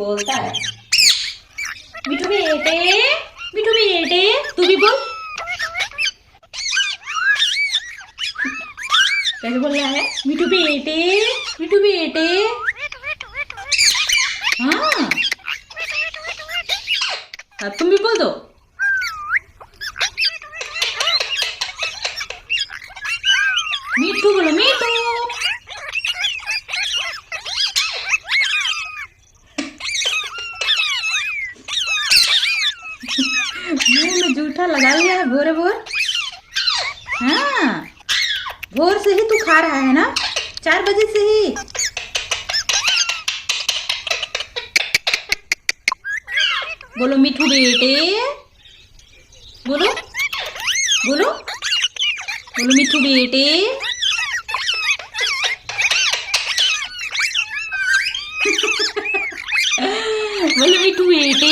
बोलता है। मिठू बेटे, मिठू बेटे, तू भी बोल। कैसे बोल रहा है? मिठू बेटे, मिठू बेटे। हाँ, अब तुम भी बोल दो। मिठू बोलो, मिठू। मुंह में जूठा लगा लिया है भोरे भोर। हाँ, भोर से ही तू खा रहा है ना, 4 बजे से ही। बोलो मिठू बेटे, बोलो बोलो बोलो मिठू बेटे। बोलो मिठू बेटे।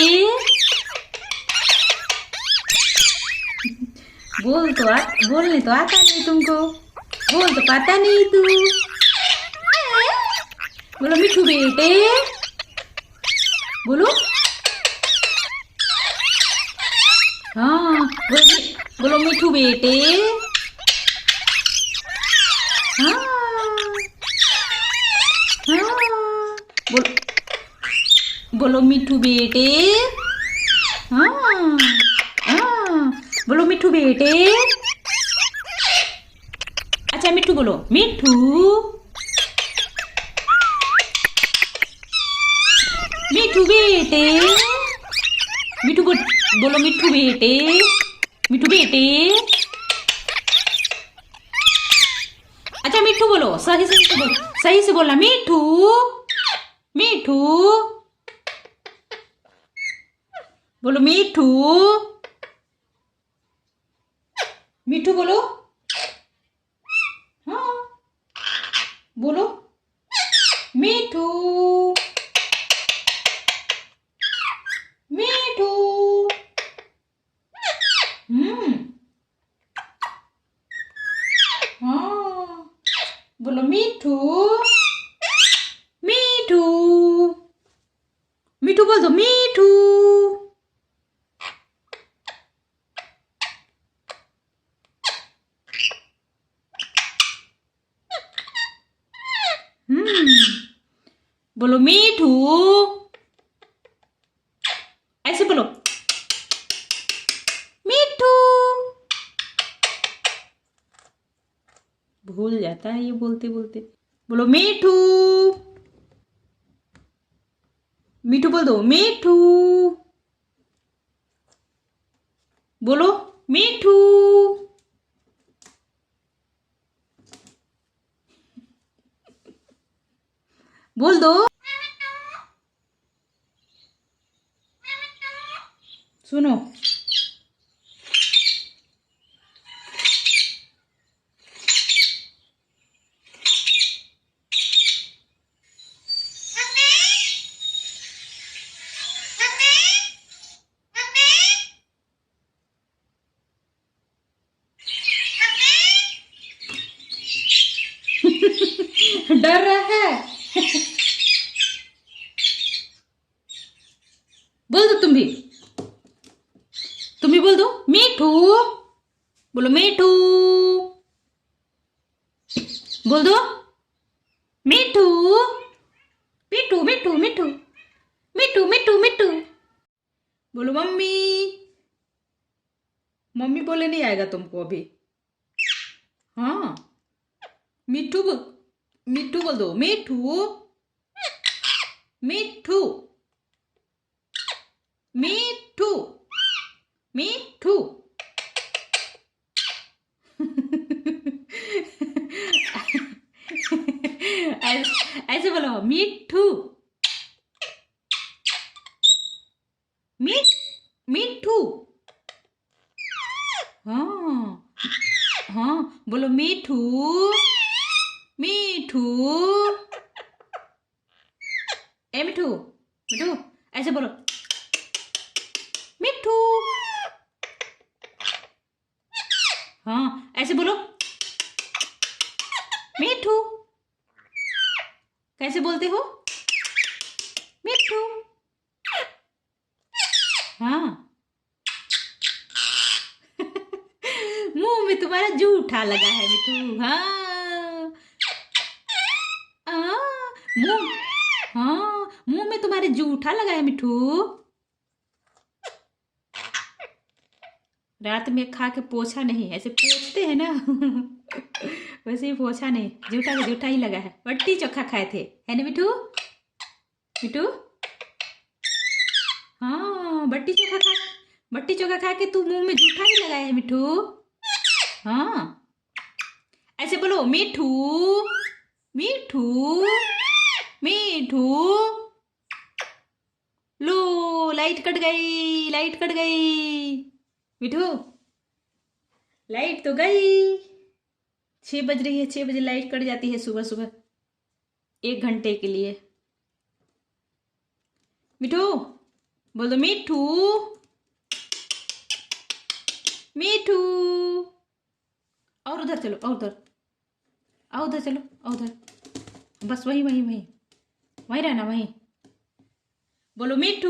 बोलने तो आता नहीं तुमको, बोल तो पाता नहीं तू। बोलो मिठू बेटे, बोलो। हाँ, बोलो मिठू बेटे। हाँ हाँ, बोलो मिठू बेटे। हाँ हाँ, बोलो मिठू बेटे। अच्छा मिठू बोलो, मिठू। मिठू बेटे, मिठू बोलो मिठू बेटे, मिठू बेटे। अच्छा मिठू बोलो, सही से बोलो, सही से बोलना। मिठू, मिठू बोलो, मिठू। मिठू बोलो। हाँ, बोलो मिठू, मिठू। हाँ, बोलो मिठू, मिठू। मिठू बोल दो, मिठू। बोलो मिठू, ऐसे बोलो, मिठू। भूल जाता है ये बोलते बोलते। बोलो मिठू, मिठू बोल दो, मिठू। बोलो मिठू। बोल दो। सुनो, डर रहा है। बोल दो तुम भी बोल दो, मिठू। बोलो मिठू, बोल दो, मिठू, मिठू मिठू मिठू मिठू मिठू मिठू। बोलो मम्मी। मम्मी बोले नहीं आएगा तुमको अभी। हाँ, मिठू मिठू बोल दो, मिठू, मिठू, मिठू, मिठू। ऐसे बोलो, मिठू, मिठू। हाँ हाँ, बोलो मिठू, मिठू। ए मिठू, मिठू, ऐसे बोलो, मिठू। हाँ, ऐसे बोलो, मिठू। कैसे बोलते हो? मिठू। हाँ। मुंह में तुम्हारा जूठा लगा है मिठू। हाँ। मुंह, हाँ मुंह में तुम्हारे जूठा लगा है मिठू। रात में खा के पोछा नहीं, ऐसे पोछते हैं ना वैसे ही पोछा नहीं, जूठा का जूठा ही लगा है। बट्टी चोखा खाए थे, है ना मिठू? मिठू, हाँ बट्टी चोखा खा के तू मुंह में जूठा ही लगाया है मिठू। हाँ, ऐसे बोलो मिठू, मिठू, मिठू। लो, लाइट कट गई, लाइट कट गई। मिठू, लाइट तो गई। 6 बज रही है, 6 बजे लाइट कट जाती है सुबह सुबह 1 घंटे के लिए। मिठू, बोलो मिठू, मिठू। और उधर चलो, और उधर, और उधर चलो, और उधर। बस वहीं वहीं वहीं वहीं रहना, वहीं। बोलो मिठू।